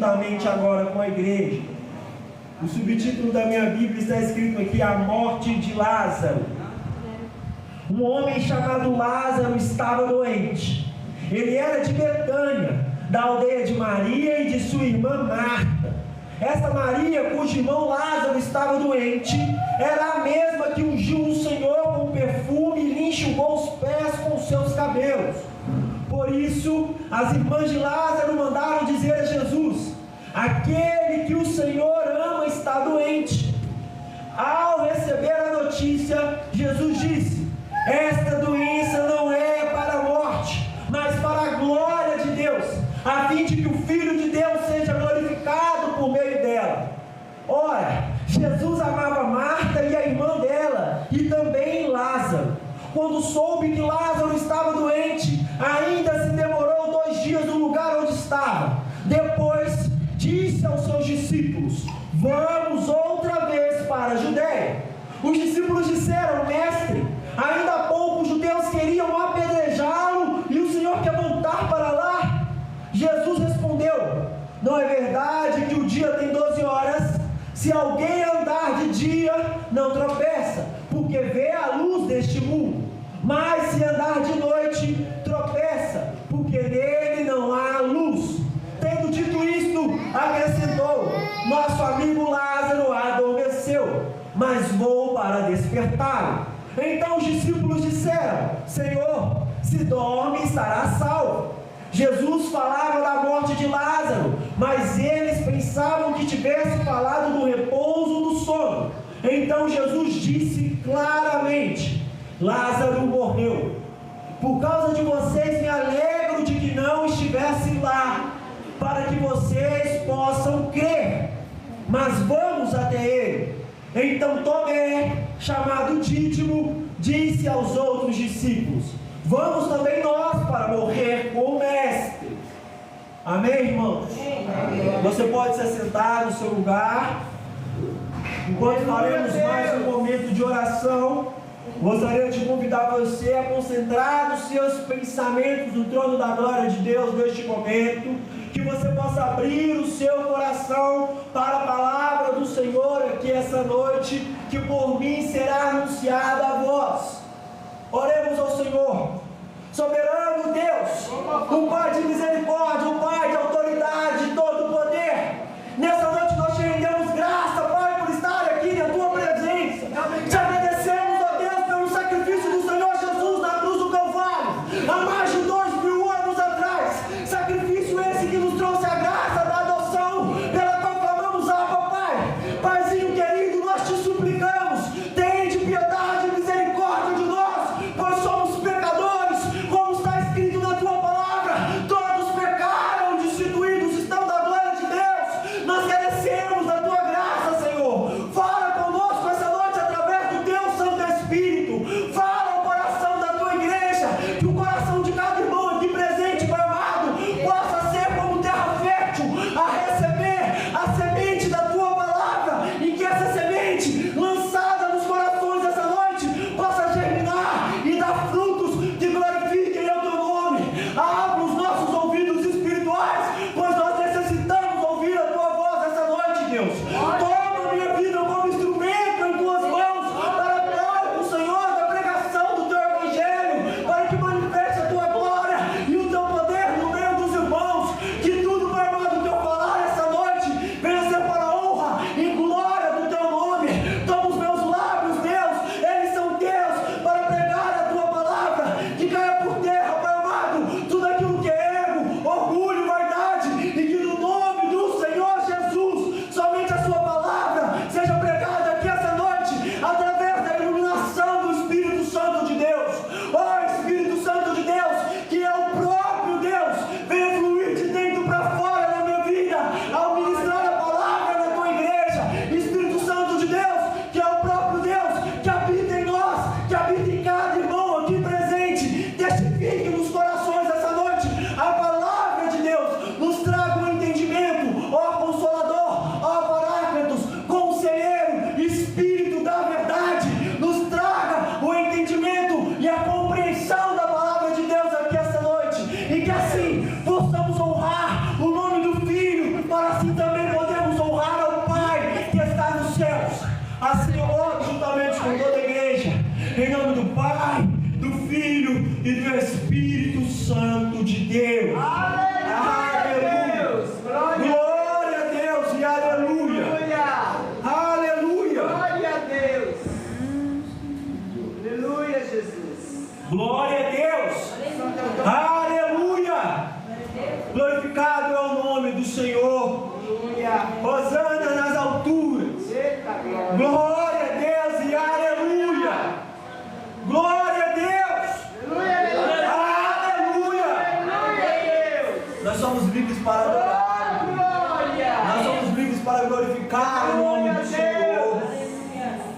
juntamente agora com a igreja. O subtítulo da minha Bíblia está escrito aqui: A Morte de Lázaro. Um homem chamado Lázaro estava doente. Ele era de Betânia, da aldeia de Maria e de sua irmã Marta. Essa Maria, cujo irmão Lázaro estava doente, era a mesma que ungiu o Senhor com perfume e lhe enxugou os pés com os seus cabelos. Por isso, as irmãs de Lázaro mandaram dizer a Jesus: aquele que o Senhor ama está doente. Ao receber a notícia, Jesus disse: esta doença não é para a morte, mas para a glória de Deus, a fim de que o Filho de Deus seja glorificado por meio dela. Ora, Jesus amava Marta e a irmã dela, e também Lázaro. Quando soube que Lázaro estava doente, ainda se demorou 2 dias no lugar onde estava. Depois disse aos seus discípulos: vamos outra vez para a Judéia. Os discípulos disseram: mestre, ainda há pouco os judeus queriam apedrejá-lo e o Senhor quer voltar para lá? Jesus respondeu: não é verdade que o dia tem 12 horas? Se alguém andar de dia, não tropeça, porque vê a luz deste mundo. Mas se andar de noite, tropeça, porque nele não há luz. Tendo dito isto, acrescentou: nosso amigo Lázaro adormeceu, mas vou para despertá-lo. Então os discípulos disseram: Senhor, se dorme, estará salvo. Jesus falava da morte de Lázaro, mas eles pensavam que tivesse falado do repouso do sono. Então Jesus disse claramente: Lázaro morreu. Por causa de vocês me alegro de que não estivesse lá, para que vocês possam crer. Mas vamos até ele. Então Tomé, chamado Dídimo, disse aos outros discípulos: vamos também nós para morrer com o Mestre. Amém, irmãos? Amém. Você pode se assentar no seu lugar. Enquanto faremos mais um momento de oração, gostaria de convidar você a concentrar os seus pensamentos no trono da glória de Deus neste momento, que você possa abrir o seu coração para a palavra do Senhor aqui essa noite, que por mim será anunciada a vós. Oremos ao Senhor. Soberano Deus, o Pai de misericórdia, o Pai de autoridade, de todo o poder, nessa noite nós te rendemos graça, Pai, por estar aqui na tua presença. Te agradecemos, ó Deus, pelo sacrifício do Senhor Jesus na cruz do Calvário, há mais de 2000 anos atrás. Sacrifício esse que nos trouxe a graça da adoção, pela qual clamamos: Abba, Pai. Paizinho querido, nós te suplicamos, tende piedade e misericórdia de nós, pois somos pecadores, como está escrito na tua palavra: todos pecaram, destituídos estão assim também podemos honrar ao Pai que está nos céus. Assim eu oro juntamente com toda a igreja, em nome do Pai, do Filho e do Espírito Santo de Deus. Aleluia! Glória a Deus e aleluia! Aleluia! Glória a Deus! Aleluia, Jesus! Glória a Deus! Aleluia! Glorificado é o nome do Senhor. Hosana nas alturas. Glória a Deus e aleluia! Glória a Deus! Aleluia! Nós somos livres para adorar. Nós somos livres para glorificar o nome do Senhor.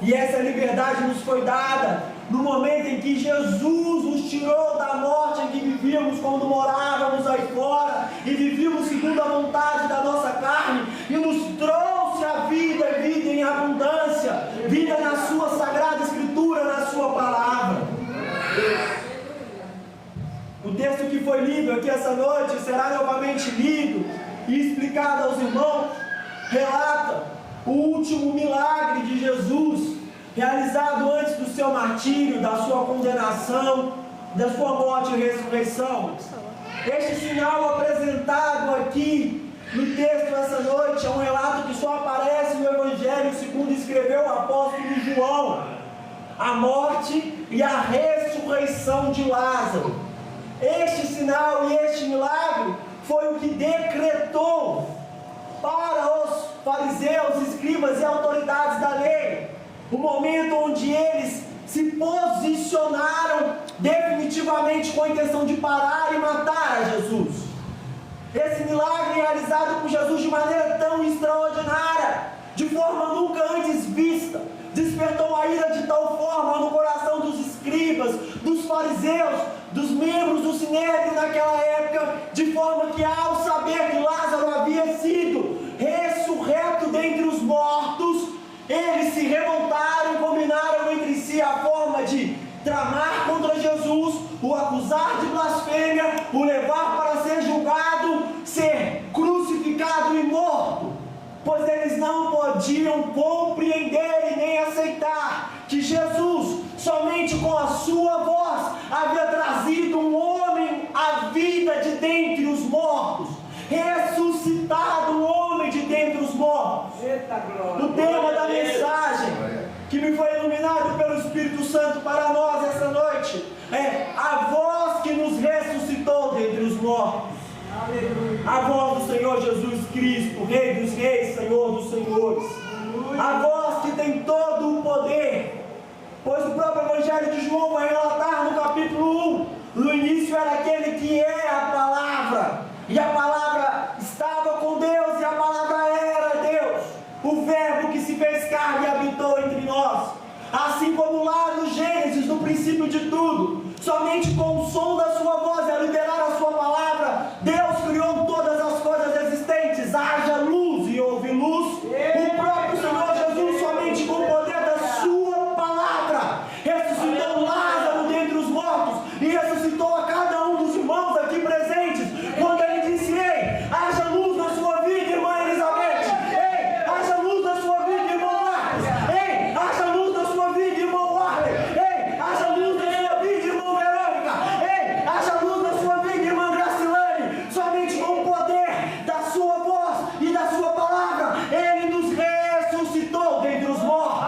E essa liberdade nos foi dada no momento em que Jesus nos tirou da morte em que vivíamos quando morávamos aí fora e vivíamos segundo a vontade da nossa carne e nos trouxe a vida e vida em abundância, vida na sua sagrada escritura, na sua palavra. O texto que foi lido aqui essa noite será novamente lido e explicado aos irmãos, relata o último milagre de Jesus realizado antes do seu martírio, da sua condenação, da sua morte e ressurreição. Este sinal apresentado aqui no texto essa noite é um relato que só aparece no Evangelho segundo escreveu o apóstolo João: a morte e a ressurreição de Lázaro. Este sinal e este milagre foi o que decretou para os fariseus, escribas e autoridades da lei o momento onde eles se posicionaram definitivamente com a intenção de parar e matar a Jesus. Esse milagre realizado por Jesus de maneira tão extraordinária, de forma nunca antes vista, despertou a ira de tal forma no coração dos escribas, dos fariseus, dos membros do Sinédrio naquela época, de forma que ao saber que Lázaro havia sido ressurreto dentre os mortos, eles se revoltaram e combinaram entre si a forma de tramar contra Jesus, o acusar de blasfêmia, o levar para ser julgado, ser crucificado e morto, pois eles não podiam compreender e nem aceitar que Jesus, somente com a sua voz, havia trazido um homem à vida de dentre os mortos, ressuscitado um homem de dentre os mortos. O tema da mensagem que me foi iluminado pelo Espírito Santo para nós essa noite é a voz que nos ressuscitou dentre os mortos. A voz do Senhor Jesus Cristo, Rei dos Reis, Senhor dos Senhores. A voz que tem todo o poder, pois o próprio Evangelho de João vai relatar no capítulo 1, no início era aquele que é a palavra, e a palavra estava com Deus, e a palavra era Deus, o verbo que se fez carne e habitou entre nós. Assim como lá no Gênesis, no princípio de tudo, somente com o som da sua voz e a liberar a sua palavra, Deus criou todas as coisas existentes. Haja luz e houve luz. O próprio Senhor Jesus, somente com o poder da sua palavra, ressuscitou Lázaro dentre os mortos e ressuscitou a cada um dos irmãos aqui presentes, quando ele disse: ei, haja luz na sua vida, irmã Elizabeth. Ei, haja luz na sua vida, irmão Marcos. Ei, haja luz na sua vida, irmão Warley. Ei, haja luz na sua vida, irmão Verônica. Ei, haja luz na sua vida, irmã Gracilane. Somente com o poder da sua voz e da sua palavra, ele nos ressuscitou dentre os mortos.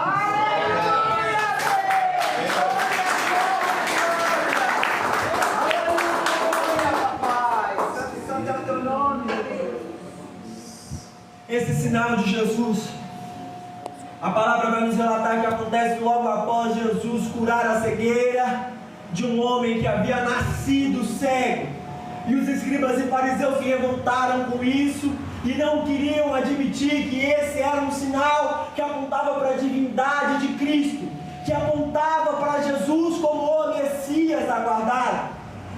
Esse sinal de Jesus, a palavra vai nos relatar que acontece logo após Jesus curar a cegueira de um homem que havia nascido cego. E os escribas e fariseus se revoltaram com isso e não queriam admitir que esse era um sinal que apontava para a divindade de Cristo, que apontava para Jesus como o Messias aguardado.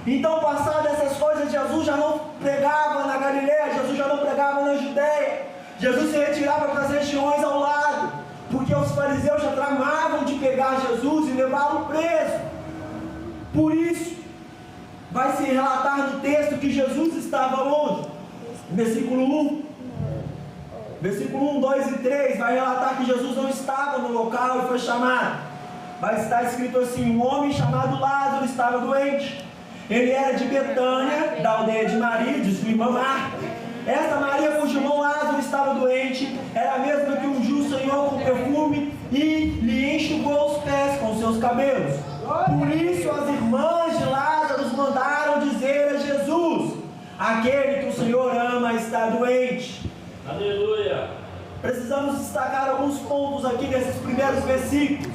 Então, passadas essas coisas, Jesus já não pregava na Galileia, Jesus já não pregava na Judéia. Jesus se retirava para as regiões ao lado, porque os fariseus já tramavam de pegar Jesus e levá-lo preso. Por isso, vai se relatar no texto que Jesus estava onde? Versículo 1. Versículo 1, 2 e 3 vai relatar que Jesus não estava no local e foi chamado. Vai estar escrito assim: um homem chamado Lázaro estava doente. Ele era de Betânia, da aldeia de Maria, de sua irmã Marta. Esta Maria, cujo irmão Lázaro estava doente, era a mesma que ungiu o Senhor com perfume e lhe enxugou os pés com seus cabelos. Por isso as irmãs de Lázaro mandaram dizer a Jesus: aquele que o Senhor ama está doente. Aleluia. Precisamos destacar alguns pontos aqui nesses primeiros versículos.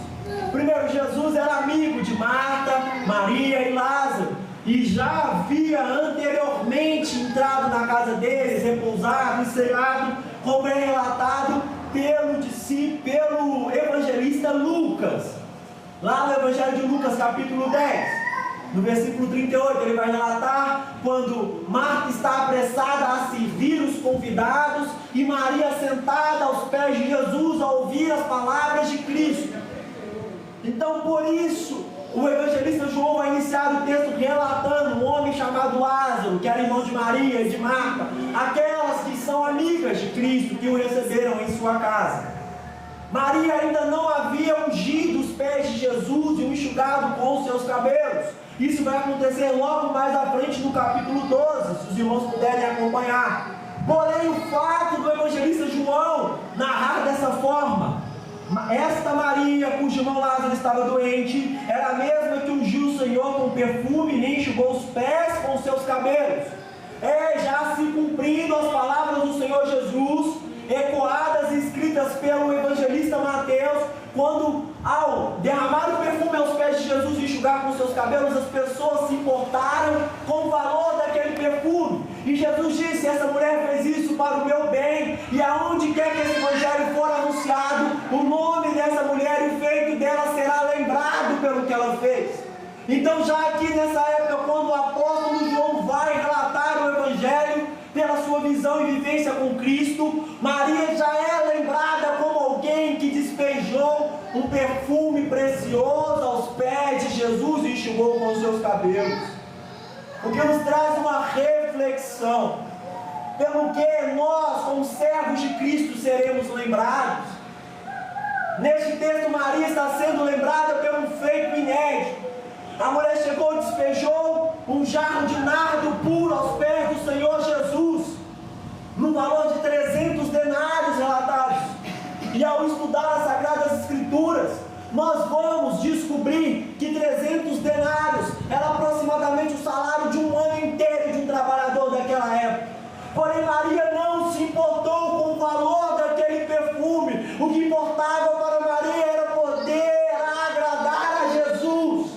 Primeiro, Jesus era amigo de Marta, Maria e Lázaro, e já havia anteriormente entrado na casa deles, repousado e ceado, como é relatado pelo evangelista Lucas. Lá no Evangelho de Lucas, capítulo 10, no versículo 38, ele vai relatar quando Marta está apressada a servir os convidados e Maria sentada aos pés de Jesus a ouvir as palavras de Cristo. Então, por isso, o evangelista João vai iniciar o texto relatando um homem chamado Lázaro, que era irmão de Maria e de Marta, aquelas que são amigas de Cristo, que o receberam em sua casa. Maria ainda não havia ungido os pés de Jesus e o enxugado com os seus cabelos. Isso vai acontecer logo mais à frente no capítulo 12, se os irmãos puderem acompanhar. Porém, o fato do evangelista João narrar dessa forma: esta Maria, cujo irmão Lázaro estava doente, era a mesma que ungiu o Senhor com perfume e lhe enxugou os pés com seus cabelos. Já se cumprindo as palavras do Senhor Jesus, ecoadas e escritas pelo evangelista Mateus, quando ao derramar o perfume aos pés de Jesus e enxugar com seus cabelos, as pessoas se importaram com o valor daquele perfume. E Jesus disse: essa mulher fez isso para o meu bem, e aonde quer que esse evangelho for anunciado, o nome dessa mulher e o feito dela será lembrado pelo que ela fez. Então, já aqui nessa época, quando o apóstolo João vai relatar o evangelho pela sua visão e vivência com Cristo, Maria já é lembrada como alguém que despejou um perfume precioso aos pés de Jesus e enxugou com os seus cabelos. O que nos traz uma reflexão, pelo que nós, como servos de Cristo, seremos lembrados. Neste texto, Maria está sendo lembrada pelo feito inédito. A mulher chegou e despejou um jarro de nardo puro aos pés do Senhor Jesus, no valor de 300 denários relatados. E ao estudar as Sagradas Escrituras, nós vamos descobrir que 300 denários era aproximadamente o salário de um ano inteiro de um trabalhador daquela época. Porém, Maria não se importou com o valor daquele perfume. O que importava para Maria era poder agradar a Jesus.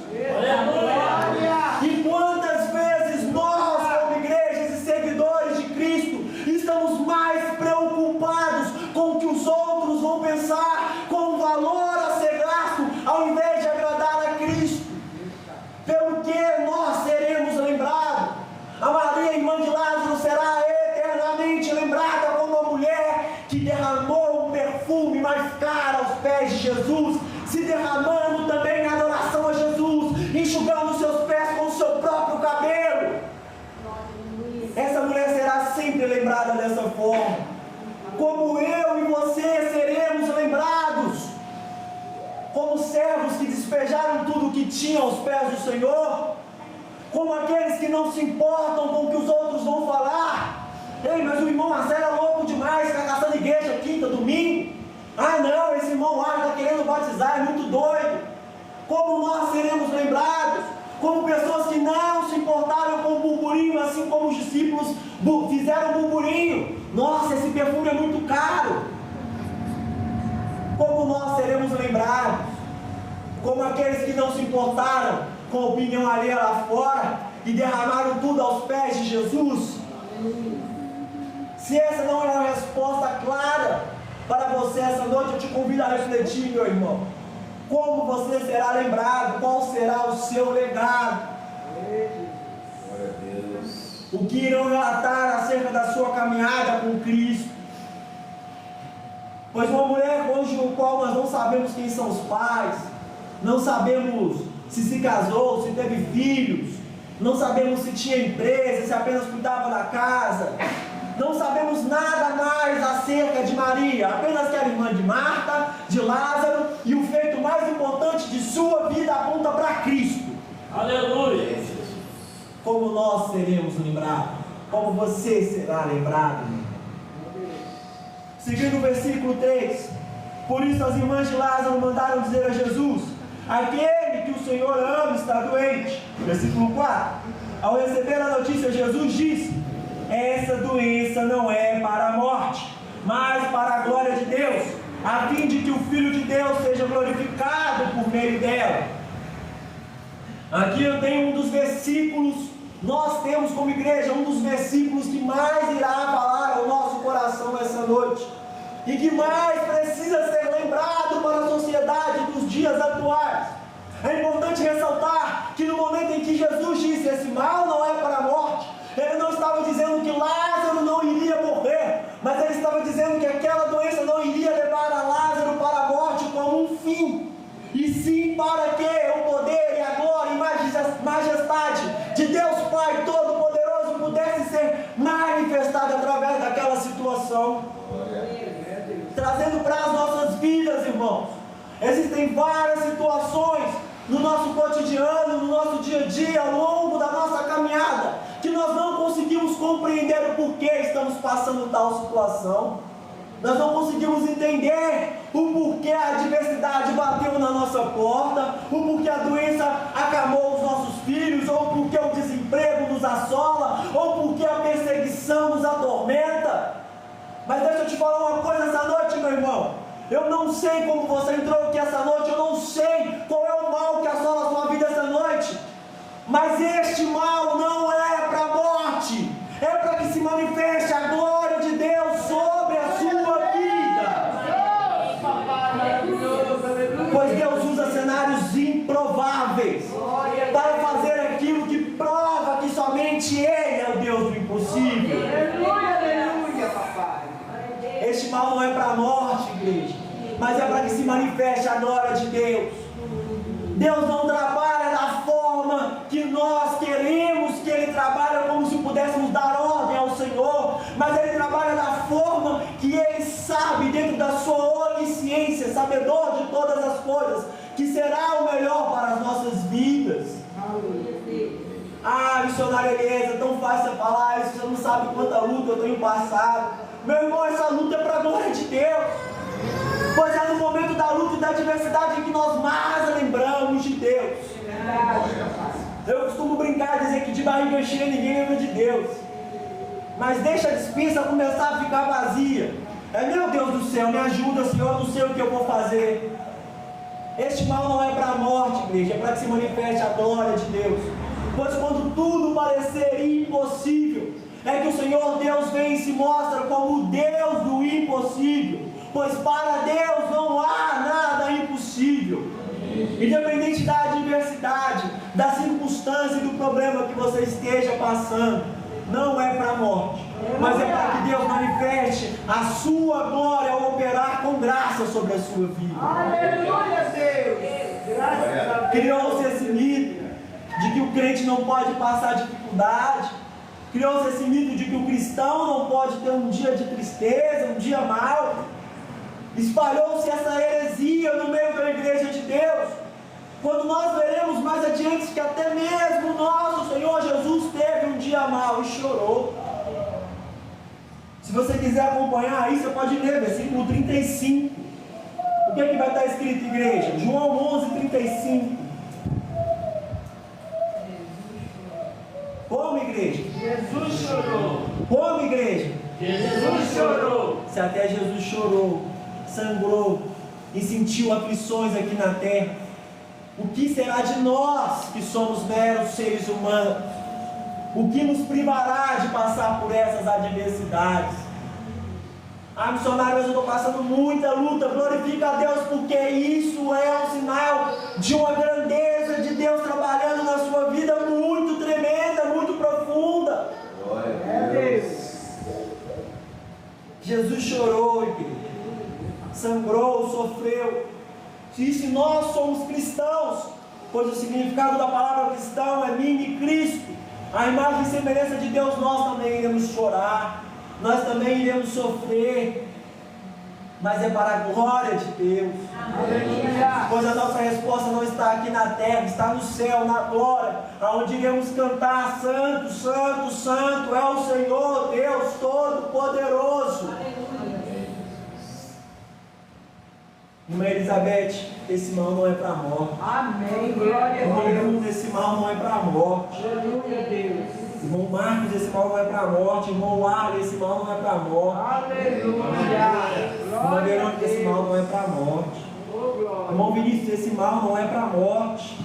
E quantas vezes nós, como igrejas e seguidores de Cristo, estamos mais preocupados com o que os outros vão pensar, com o valor a ser gasto, ao invés de agradar a Cristo. Pelo que nós seremos lembrados. A Maria, irmã de Lázaro, será eternamente lembrada como a mulher que derramou um perfume mais caro aos pés de Jesus, se derramando também em adoração a Jesus, enxugando seus pés com o seu próprio cabelo. Essa mulher será sempre lembrada dessa forma. Como eu e você seremos lembrados como servos que despejaram tudo o que tinham aos pés do Senhor, como aqueles que não se importam com o que os outros vão falar. Ei, mas o irmão Marcelo é louco demais, está gastando igreja quinta, domingo. Ah não, esse irmão lá está querendo batizar, é muito doido. Como nós seremos lembrados como pessoas que não se importaram com o burburinho, assim como os discípulos fizeram burburinho. Nossa, esse perfume é muito caro. Como nós seremos lembrados como aqueles que não se importaram com a opinião alheia lá fora e derramaram tudo aos pés de Jesus. Se essa não é uma resposta clara para você essa noite, eu te convido a refletir, meu irmão. Como você será lembrado? Qual será o seu legado? Glória a Deus. O que irão relatar acerca da sua caminhada com Cristo? Pois uma mulher com qual nós não sabemos quem são os pais, não sabemos se casou, se teve filhos, não sabemos se tinha empresa, se apenas cuidava da casa, não sabemos nada mais acerca de Maria. Maria, apenas que era irmã de Marta, de Lázaro, e o feito mais importante de sua vida aponta para Cristo. Aleluia. Como nós seremos lembrados, como você será lembrado. Seguindo o versículo 3, por isso as irmãs de Lázaro mandaram dizer a Jesus: aquele que o Senhor ama está doente. Versículo 4, ao receber a notícia, Jesus disse: essa doença não é para a morte, mas para a glória de Deus, a fim de que o Filho de Deus seja glorificado por meio dela. Aqui eu tenho um dos versículos, nós temos como igreja um dos versículos que mais irá falar ao nosso coração essa noite, e que mais precisa ser lembrado para a sociedade dos dias atuais. É importante ressaltar que no momento em que Jesus disse: esse mal não é para a morte, ele não estava dizendo que Lázaro não iria morrer, mas ele estava dizendo que aquela doença não iria levar a Lázaro para a morte como um fim, e sim para que o poder e a glória e majestade de Deus Pai Todo-Poderoso pudesse ser manifestado através daquela situação. Trazendo para as nossas vidas, irmãos, existem várias situações no nosso cotidiano, no nosso dia a dia, ao longo da nossa caminhada, que nós não conseguimos compreender o porquê estamos passando tal situação. Nós não conseguimos entender o porquê a adversidade bateu na nossa porta, o porquê a doença acabou os nossos filhos, ou porque o desemprego nos assola, ou porque a perseguição nos atormenta. Mas deixa eu te falar uma coisa essa noite, meu irmão. Eu não sei como você entrou aqui essa noite, eu não sei qual é o mal que assola a sua vida essa noite, mas este mal não é para a morte, é para que se manifeste a glória de Deus sobre a sua vida. Pois Deus usa cenários improváveis para fazer aquilo que prova que somente Ele é o Deus do impossível. Aleluia, papai. Este mal não é para a morte, igreja, mas é para que se manifeste a glória de Deus. Deus não trabalha da forma que nós queremos que Ele trabalhe, como se pudéssemos dar ordem ao Senhor, mas Ele trabalha da forma que Ele sabe, dentro da sua onisciência, sabedor de todas as coisas, que será o melhor para as nossas vidas. Ah, missionário Eliezer, é tão fácil você falar isso, você não sabe quanta luta eu tenho passado. Meu irmão, essa luta é para a glória de Deus, pois é no momento da luta e da adversidade que nós mais lembramos de Deus. Eu costumo brincar e dizer que de barriga cheia ninguém lembra de Deus, mas deixa a despensa começar a ficar vazia. Meu Deus do céu, me ajuda, Senhor, eu não sei o que eu vou fazer. Este mal não é para a morte, igreja, é para que se manifeste a glória de Deus. Pois quando tudo parecer impossível, é que o Senhor Deus vem e se mostra como o Deus do impossível, pois para Deus não há nada impossível. Independente da adversidade, da circunstância e do problema que você esteja passando, não é para a morte, mas é para que Deus manifeste a sua glória ao operar com graça sobre a sua vida. Aleluia, Deus. Graças a Deus. Criou-se esse mito de que o crente não pode passar dificuldade. Criou-se esse mito de que o cristão não pode ter um dia de tristeza, um dia mau. Espalhou-se essa heresia no meio da igreja de Deus, quando nós veremos mais adiante que até mesmo nosso Senhor Jesus teve um dia mau e chorou. Se você quiser acompanhar aí, você pode ler versículo 35. O que é que vai estar escrito, igreja? João 11:35. Como, igreja? Jesus chorou. Como, igreja? Jesus chorou. Se até Jesus chorou, sangrou e sentiu aflições aqui na terra, o que será de nós que somos meros seres humanos? O que nos privará de passar por essas adversidades? Ah, missionário, mas eu estou passando muita luta. Glorifica a Deus, porque isso é um sinal de uma grandeza de Deus trabalhando na sua vida muito tremenda, muito profunda. Glória a Deus. Jesus chorou, igreja, sangrou, sofreu. E se nós somos cristãos, pois o significado da palavra cristão é mini Cristo, a imagem e semelhança de Deus, nós também iremos chorar, nós também iremos sofrer. mas é para a glória de Deus. Aleluia. Pois a nossa resposta não está aqui na terra, está no céu, na glória, onde iremos cantar: Santo, Santo, Santo é o Senhor, Deus Todo-Poderoso. Irmã Elizabeth, esse mal não é para a morte. Amém. Glória Irmão a Deus. Bruno, esse mal não é para a morte. Aleluia, Deus. Irmão Marcos, esse mal não é para a morte. Irmão Arley, esse mal não é para a morte. Aleluia. Irmã Glória a Verônica, esse mal Deus. não é para a morte. Oh, glória. Irmão Vinícius, esse mal não é para a morte.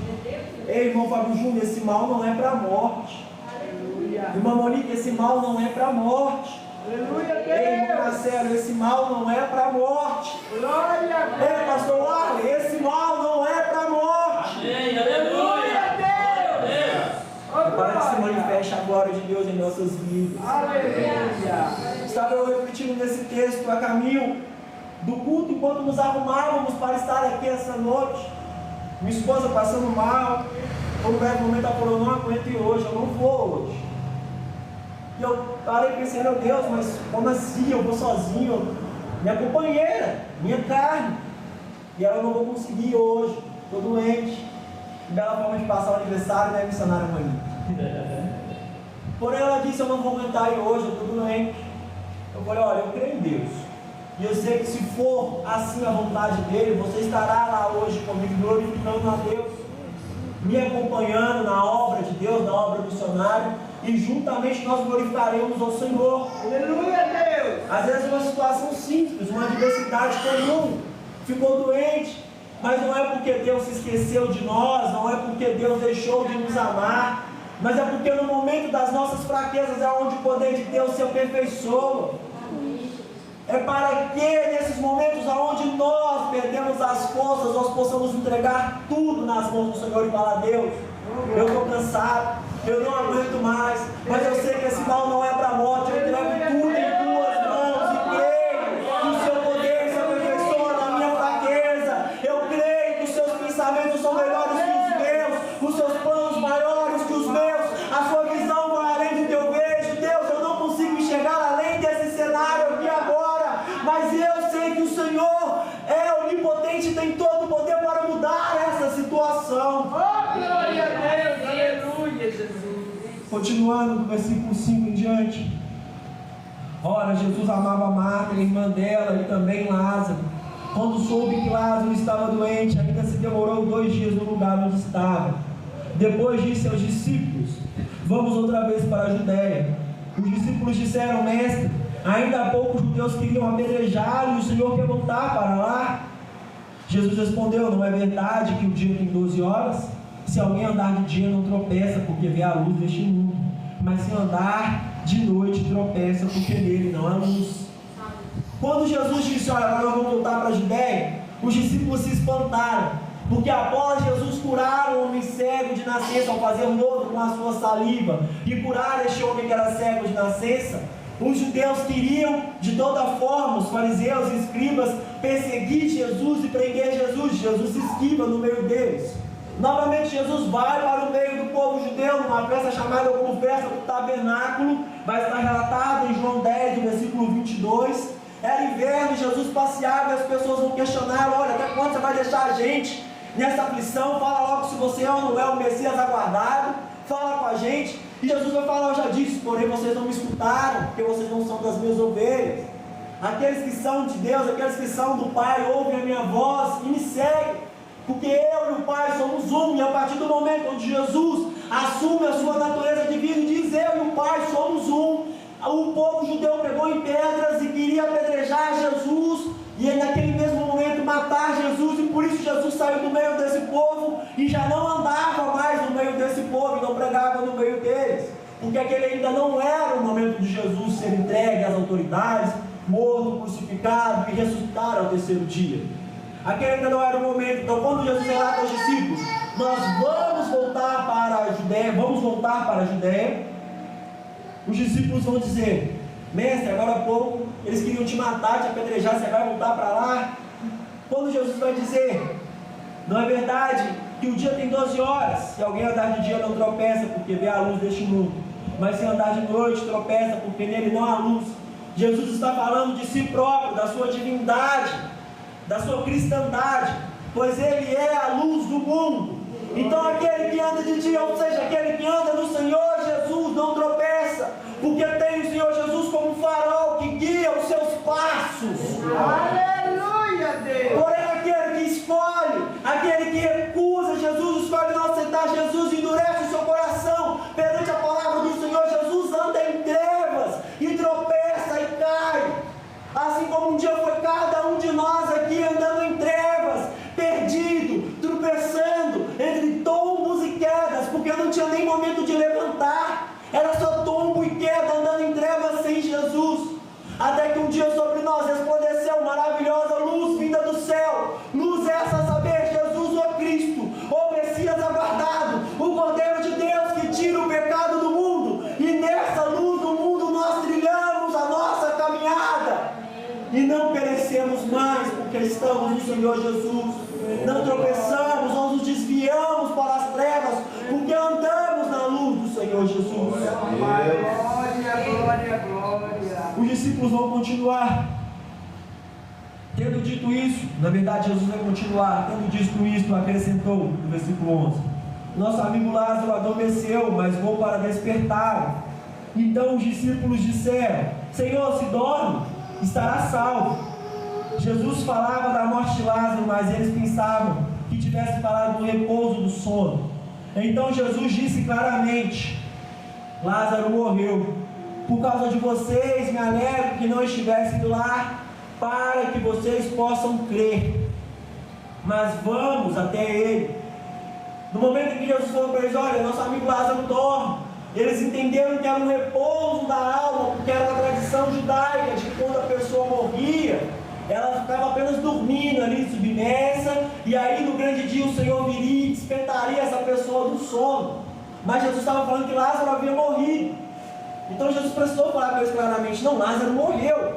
Ei, irmão Fábio Júnior, esse mal não é para a morte. Aleluia. Irmã Monique, esse mal não é para a morte. Aleluia, Ei, irmão Deus. Marcelo, esse mal não é para a morte. Glória a Deus. Ei, pastor Arley, esse mal não é para a morte. Amém. Glória Aleluia. a Deus. Oh, Para que se glória. manifeste a glória de Deus em nossas vidas. Aleluia. Estava eu refletindo nesse texto a caminho do culto, enquanto nos arrumávamos para estar aqui essa noite. Minha esposa passando mal, por um breve momento ela falou: eu não aguento ir hoje, eu não vou hoje. E eu parei e pensei: meu Deus, mas como assim? Eu vou sozinho, minha companheira, minha carne, e ela: eu não vou conseguir ir hoje, estou doente. Bela forma de passar o aniversário, né, missionária Monique? Porém ela disse: eu não vou aguentar ir hoje, eu estou doente. Eu falei: olha, eu creio em Deus, e eu sei que se for assim a vontade dele, você estará lá hoje comigo, glorificando a Deus, me acompanhando na obra de Deus, na obra missionária, e juntamente nós glorificaremos ao Senhor. Aleluia, Deus. Às vezes uma situação simples, uma adversidade comum, ficou doente, mas não é porque Deus se esqueceu de nós, não é porque Deus deixou de nos amar, mas é porque no momento das nossas fraquezas é onde o poder de Deus se aperfeiçoa. É para que nesses momentos onde nós perdemos as forças, nós possamos entregar tudo nas mãos do Senhor e falar: Deus, eu estou cansado, eu não aguento mais, mas eu sei que esse mal não é para a morte, eu entrego tudo em tuas mãos e creio que o seu poder se aperfeiçoa na minha fraqueza. Eu creio que os seus pensamentos são melhores que os meus, os seus planos maiores que os meus, a sua visão vai além do que eu vejo. Deus, eu não consigo enxergar além desse cenário aqui agora, mas eu sei que o Senhor é onipotente e tem todo o poder para mudar essa situação. Oh, glória a Deus. Aleluia, Jesus. Continuando do versículo 5 em diante. Ora, Jesus amava Marta, a irmã dela, e também Lázaro. Quando soube que Lázaro estava doente, ainda se demorou 2 dias no lugar onde estava. Depois disse aos discípulos: vamos outra vez para a Judéia. Os discípulos disseram: mestre, ainda há pouco os judeus queriam apedrejá-lo e o Senhor quer voltar para lá? Jesus respondeu: não é verdade que o dia tem 12 horas? Se alguém andar de dia não tropeça, porque vê a luz deste mundo, mas se andar de noite tropeça, porque nele não há luz. Quando Jesus disse: olha, agora nós vamos voltar para a Judéia, os discípulos se espantaram, porque após Jesus curar o homem cego de nascença, ao fazer um lodo com a sua saliva, e curar este homem que era cego de nascença, os judeus queriam de toda forma, os fariseus e escribas, perseguir Jesus e prender Jesus. Jesus se esquiva no meio deles. Novamente Jesus vai para o meio do povo judeu, numa festa chamada como festa do tabernáculo. Vai estar relatado em João 10, no versículo 22. Era inverno, Jesus passeava e as pessoas vão questionar: olha, até quando você vai deixar a gente nessa aflição? Fala logo se você é ou não é o Messias aguardado, fala com a gente. E Jesus vai falar: eu já disse, porém vocês não me escutaram, porque vocês não são das minhas ovelhas. Aqueles que são de Deus, aqueles que são do Pai, ouvem a minha voz e me seguem, porque eu e o Pai somos um. E a partir do momento onde Jesus assume a sua natureza divina e diz: eu e o Pai somos um, o povo judeu pegou em pedras e queria apedrejar Jesus, e naquele mesmo momento matar Jesus, e por isso Jesus saiu do meio desse povo e já não andava mais no meio desse povo, e não pregava no meio deles, porque aquele ainda não era o momento de Jesus ser entregue às autoridades, morto, crucificado e ressuscitar ao terceiro dia. Aquele ainda não era o momento. Então, quando Jesus relata aos discípulos: nós vamos voltar para a Judéia, os discípulos vão dizer: mestre, agora há pouco eles queriam te matar, te apedrejar, você vai voltar para lá? Quando Jesus vai dizer: não é verdade que o dia tem 12 horas, se alguém andar de dia não tropeça, porque vê a luz deste mundo, mas se andar de noite tropeça, porque nele não há luz. Jesus está falando de si próprio, da sua divindade, da sua cristandade, pois Ele é a luz do mundo. Então aquele que anda de dia, ou seja, aquele que anda no Senhor Jesus, não tropeça, porque tem o Senhor Jesus como um farol que guia os seus passos. Aleluia, Deus. Porém aquele que escolhe, aquele que recusa Jesus, escolhe não aceitar Jesus, endurece o seu coração perante a palavra do Senhor Jesus, anda em trevas e tropeça e cai. Assim como um dia foi cada um de nós aqui andando em trevas, perdido, tropeçando entre tombos e quedas, porque não tinha nem momento de levantar, era só tombo e queda, andando em trevas sem Jesus, até que um dia sobre nós resplandeceu maravilhosa luz vinda do céu. Luz essa a saber, Jesus o Cristo, o Messias aguardado, o Cordeiro de Deus que tira o pecado do mundo, e nessa luz do mundo nós trilhamos a nossa caminhada, e não perecemos mais, porque estamos no Senhor Jesus. Não tropeçamos, não nos desviamos para as trevas, porque andamos na luz do Senhor Jesus. Glória, glória, glória. Os discípulos vão continuar. Tendo dito isso, na verdade Jesus vai continuar. Tendo dito isso, acrescentou no versículo 11: nosso amigo Lázaro adormeceu, mas vou para despertar. Então os discípulos disseram: Senhor, se dorme, estará salvo. Jesus falava da morte de Lázaro, mas eles pensavam que tivesse falado do repouso do sono. Então Jesus disse claramente: Lázaro morreu. Por causa de vocês, me alegro que não estivesse lá, para que vocês possam crer. Mas vamos até ele. No momento em que Jesus falou para eles: olha, nosso amigo Lázaro dorme, eles entenderam que era um repouso da alma, porque era uma tradição judaica de que quando a pessoa morria, ela ficava apenas dormindo ali, submersa, e aí no grande dia o Senhor viria e despertaria essa pessoa do sono. Mas Jesus estava falando que Lázaro havia morrido. Então Jesus precisou falar para eles claramente: não, Lázaro morreu,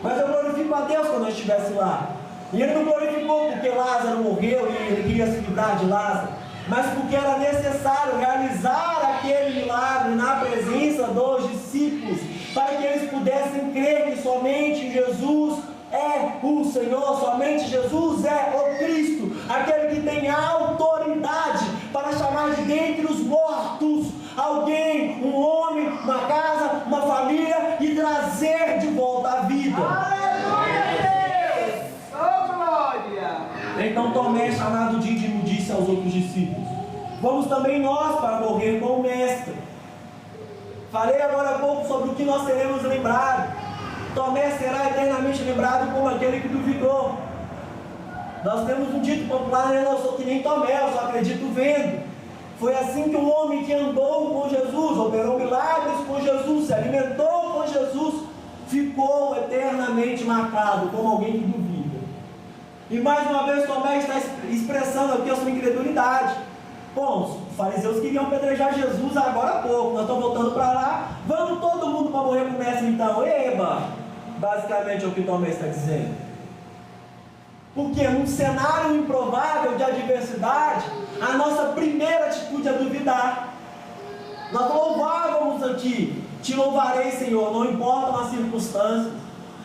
mas eu glorifico a Deus quando eu estivesse lá. E ele não glorificou porque Lázaro morreu e ele queria se livrar de Lázaro, mas porque era necessário realizar aquele milagre na presença dos discípulos, para que eles pudessem crer que somente Jesus é o Senhor, somente Jesus é o Cristo, aquele que tem a autoridade para chamar de dentre os mortos alguém, um homem, uma casa, uma família, e trazer de volta a vida. Aleluia, Deus. Oh, glória. Então Tomé, chamado Dídimo, disse aos outros discípulos: vamos também nós para morrer com o Mestre. Falei agora há pouco sobre o que nós seremos lembrados. Tomé será eternamente lembrado como aquele que duvidou. Nós temos um dito popular, né? Eu sou que nem Tomé, eu só acredito vendo. Foi assim que um homem que andou com Jesus, operou milagres com Jesus, se alimentou com Jesus, ficou eternamente marcado como alguém que duvida. E mais uma vez Tomé está expressando aqui a sua incredulidade. Bom, os fariseus queriam apedrejar Jesus agora há pouco, nós estamos voltando para lá, vamos todo mundo para morrer com o Mestre então. Eba! Basicamente é o que Tomé está dizendo. Porque num cenário improvável de adversidade, a nossa primeira atitude é duvidar. Nós louvávamos aqui: te louvarei, Senhor, não importam as circunstâncias.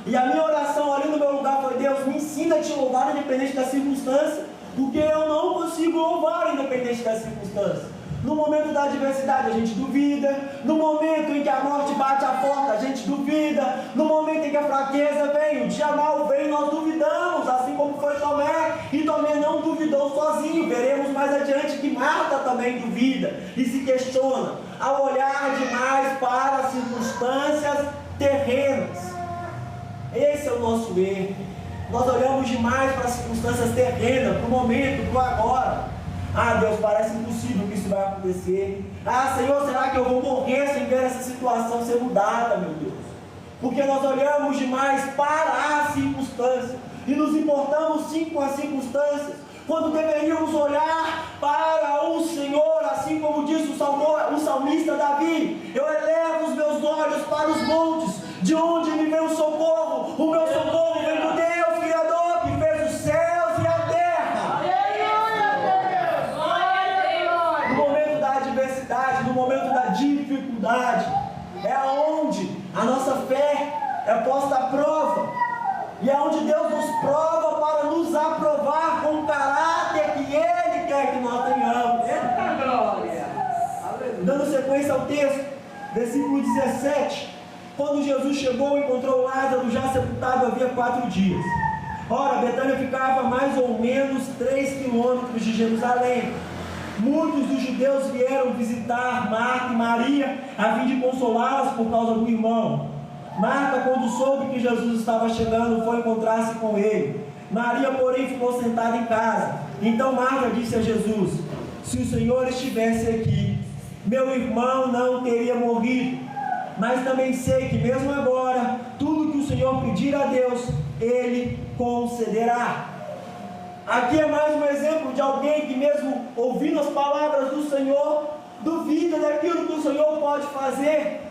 E a minha oração ali no meu lugar foi: Deus, me ensina a te louvar independente das circunstâncias, porque eu não consigo louvar independente das circunstâncias. No momento da adversidade a gente duvida, no momento em que a morte bate a porta a gente duvida, no momento em que a fraqueza vem, o dia mal vem, nós duvidamos, assim como foi Tomé, e Tomé não duvidou sozinho. Veremos mais adiante que Marta também duvida e se questiona, ao olhar demais para as circunstâncias terrenas. Esse é o nosso erro. Nós olhamos demais para as circunstâncias terrenas, para o momento, para o agora. Ah, Deus, parece impossível que isso vai acontecer. Ah, Senhor, será que eu vou morrer sem ver essa situação ser mudada, meu Deus? Porque nós olhamos demais para as circunstâncias e nos importamos sim com as circunstâncias, quando deveríamos olhar para o Senhor, assim como disse o salmista Davi: eu elevo os meus olhos para os montes, de onde me vem o socorro? O meu socorro vem do Deus Criador, que fez os céus e a terra. No momento da adversidade, no momento da dificuldade, é onde a nossa fé onde Deus nos prova para nos aprovar com o caráter que Ele quer que nós tenhamos. Eita glória! Aleluia! Dando sequência ao texto, versículo 17. Quando Jesus chegou, encontrou Lázaro já sepultado havia 4 dias. Ora, Betânia ficava a mais ou menos 3 quilômetros de Jerusalém. Muitos dos judeus vieram visitar Marta e Maria, a fim de consolá-las por causa do irmão. Marta, quando soube que Jesus estava chegando, foi encontrar-se com ele. Maria, porém, ficou sentada em casa. Então Marta disse a Jesus: se o Senhor estivesse aqui, meu irmão não teria morrido. Mas também sei que mesmo agora, tudo que o Senhor pedir a Deus, Ele concederá. Aqui é mais um exemplo de alguém que, mesmo ouvindo as palavras do Senhor, duvida daquilo que o Senhor pode fazer.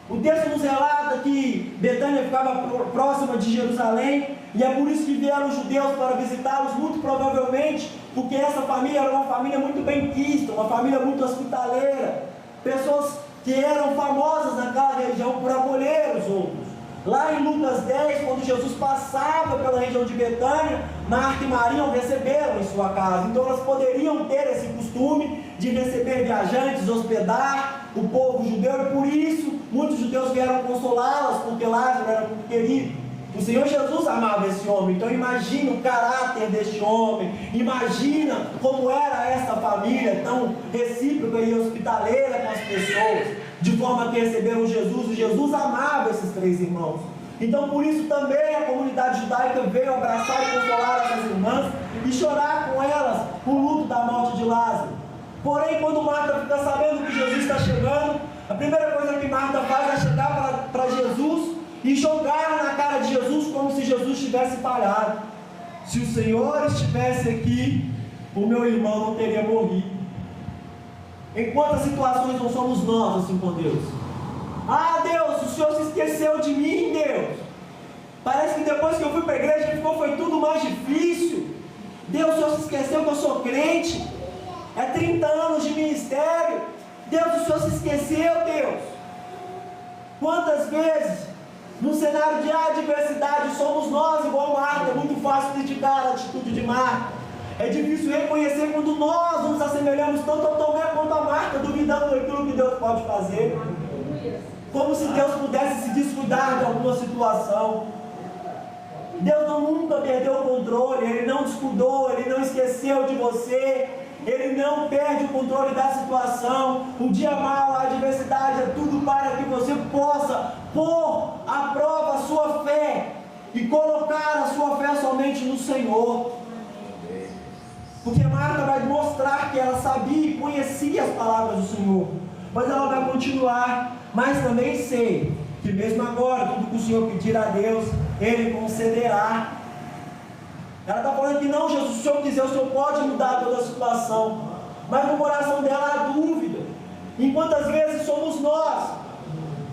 O texto nos relata que Betânia ficava próxima de Jerusalém, e é por isso que vieram os judeus para visitá-los, muito provavelmente porque essa família era uma família muito benquista, uma família muito hospitaleira, pessoas que eram famosas naquela região por acolher os outros. Lá em Lucas 10, quando Jesus passava pela região de Betânia, Marta e Maria o receberam em sua casa. Então elas poderiam ter esse costume de receber viajantes, hospedar o povo judeu, e por isso muitos judeus vieram consolá-las, porque Lázaro era muito querido. O Senhor Jesus amava esse homem, então imagina o caráter deste homem, imagina como era essa família tão recíproca e hospitaleira com as pessoas, de forma que receberam Jesus, e Jesus amava esses 3 irmãos. Então por isso também a comunidade judaica veio abraçar e consolar essas irmãs e chorar com elas o luto da morte de Lázaro. Porém, quando Marta fica sabendo que Jesus está chegando, a primeira coisa que Marta faz é chegar para Jesus e jogar na cara de Jesus como se Jesus tivesse falhado. Se o Senhor estivesse aqui, o meu irmão não teria morrido. Em quantas situações não somos nós assim com Deus? Ah, Deus, o Senhor se esqueceu de mim, Deus. Parece que depois que eu fui para a igreja foi tudo mais difícil. Deus, o Senhor se esqueceu que eu sou crente. É 30 anos de ministério. Deus, o Senhor se esqueceu, Deus. Quantas vezes no cenário de adversidade somos nós igual Marta? É muito fácil criticar a atitude de Marta. É difícil reconhecer quando nós nos assemelhamos tanto ao Tomé quanto a Marta, duvidando daquilo que Deus pode fazer. Como se Deus pudesse se descuidar de alguma situação. Deus nunca perdeu o controle, Ele não descuidou, Ele não esqueceu de você, Ele não perde o controle da situação. O dia mau, a adversidade, é tudo para que você possa pôr à prova a sua fé e colocar a sua fé somente no Senhor. Porque Marta vai mostrar que ela sabia e conhecia as palavras do Senhor, mas ela vai continuar. Mas também sei que mesmo agora, tudo que o Senhor pedir a Deus, Ele concederá. Ela está falando que não, Jesus, se o Senhor quiser, o Senhor pode mudar toda a situação. Mas no coração dela há dúvida. E quantas vezes somos nós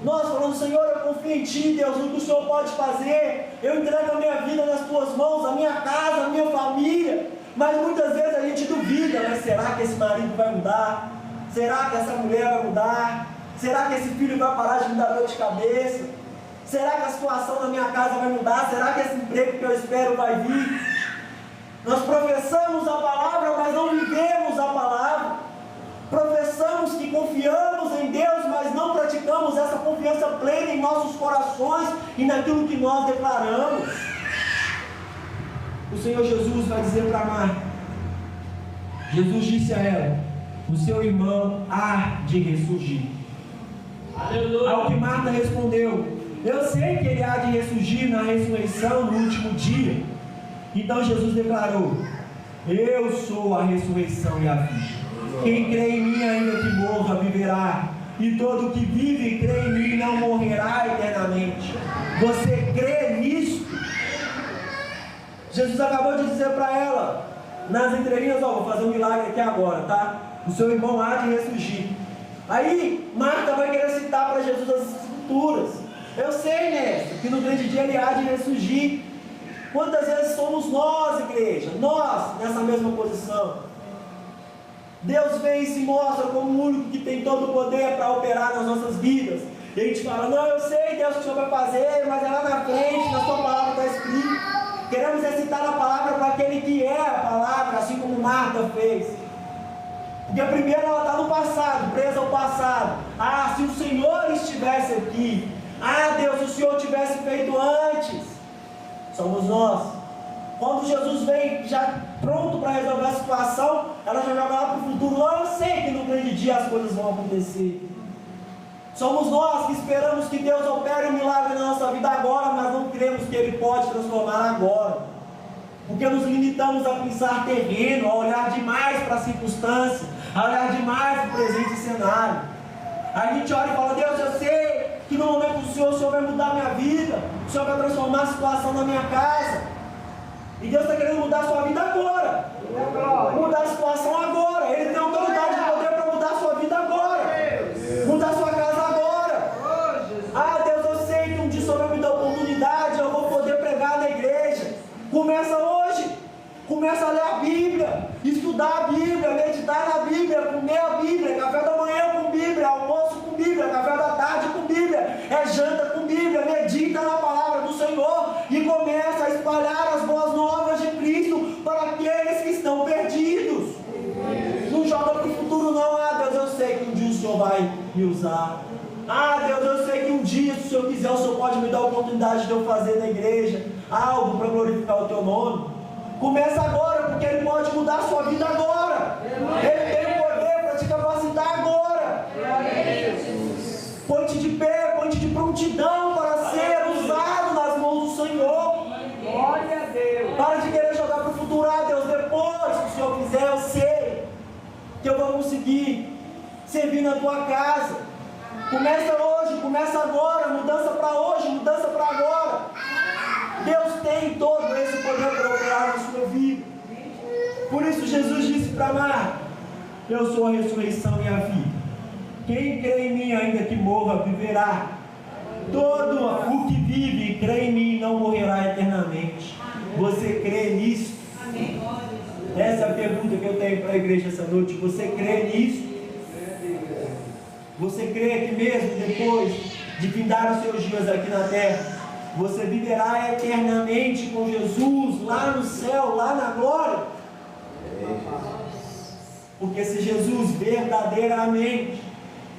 falando: Senhor, eu confio em Ti, Deus, no que o Senhor pode fazer. Eu entrego a minha vida nas Tuas mãos, a minha casa, a minha família. Mas muitas vezes a gente duvida, mas será que esse marido vai mudar? Será que essa mulher vai mudar? Será que esse filho vai parar de me dar dor de cabeça? Será que a situação na minha casa vai mudar? Será que esse emprego que eu espero vai vir? Nós professamos a palavra, mas não vivemos a palavra. Professamos que confiamos em Deus, mas não praticamos essa confiança plena em nossos corações e naquilo que nós declaramos. O Senhor Jesus vai dizer para Marta. Jesus disse a ela: o seu irmão há de ressurgir. Aleluia. Ao que Marta respondeu: eu sei que ele há de ressurgir na ressurreição no último dia. Então Jesus declarou: eu sou a ressurreição e a vida. Quem crê em mim, ainda que morra, viverá. E todo que vive e crê em mim não morrerá eternamente. Você crê nisso? Jesus acabou de dizer para ela, nas entrelinhas: ó, vou fazer um milagre aqui agora, tá? O seu irmão há de ressurgir. Aí Marta vai querer citar para Jesus as escrituras. Eu sei, mestre, que no grande dia ele há de ressurgir. Quantas vezes somos nós, igreja, nós nessa mesma posição? Deus vem e se mostra como o único que tem todo o poder para operar nas nossas vidas. E a gente fala: não, eu sei, Deus, o que o Senhor vai fazer, mas é lá na frente, na sua palavra está escrito. acrescentar a palavra para aquele que é a palavra, assim como Marta fez. Porque primeiro ela está no passado, presa ao passado. Ah, se o Senhor estivesse aqui. Ah, Deus, se o Senhor tivesse feito antes. Somos nós. Quando Jesus vem já pronto para resolver a situação, ela já joga lá para o futuro. Eu sei que no grande dia as coisas vão acontecer. Somos nós que esperamos que Deus opere um milagre na nossa vida agora, mas não cremos que Ele pode transformar agora. Porque nos limitamos a pensar terreno, a olhar demais para a circunstância, a olhar demais para o presente cenário. A gente olha e fala: Deus, eu sei que no momento do Senhor, o Senhor vai mudar a minha vida, o Senhor vai transformar a situação na minha casa. E Deus está querendo mudar a sua vida agora. Mudar a situação agora. Ele tem autoridade de poder para mudar a sua vida agora. Mudar a sua casa agora. Ah, Deus, eu sei que um dia o Senhor vai me dar oportunidade, eu vou poder pregar na igreja. Começa hoje. Começa a ler a Bíblia, estudar a Bíblia, meditar na Bíblia, comer a Bíblia, café da manhã com Bíblia, almoço com Bíblia, café da tarde com Bíblia, janta com Bíblia, medita na palavra do Senhor e começa a espalhar as boas novas de Cristo para aqueles que estão perdidos. Não joga para o futuro não. Ah, Deus, eu sei que um dia o Senhor vai me usar. Ah, Deus, eu sei que um dia, se o Senhor quiser, o Senhor pode me dar a oportunidade de eu fazer na igreja algo para glorificar o Teu nome. Começa agora, porque Ele pode mudar a sua vida agora. Ele tem o poder para te capacitar agora. Põe-te de pé, põe-te de prontidão para ser usado nas mãos do Senhor. Glória a Deus. Para de querer jogar para o futuro. Ah, Deus, depois, se o Senhor quiser, eu sei que eu vou conseguir servir na tua casa. Começa hoje, começa agora. Mudança para hoje, mudança para agora. Deus tem todo esse poder para operar na sua vida. Por isso Jesus disse para Marta: eu sou a ressurreição e a vida. Quem crê em mim, ainda que morra, viverá. Todo o que vive e crê em mim não morrerá eternamente. Você crê nisso? Essa é a pergunta que eu tenho para a igreja essa noite. Você crê nisso? Você crê que mesmo depois de findar os seus dias aqui na terra, você viverá eternamente com Jesus lá no céu, lá na glória? Porque se Jesus verdadeiramente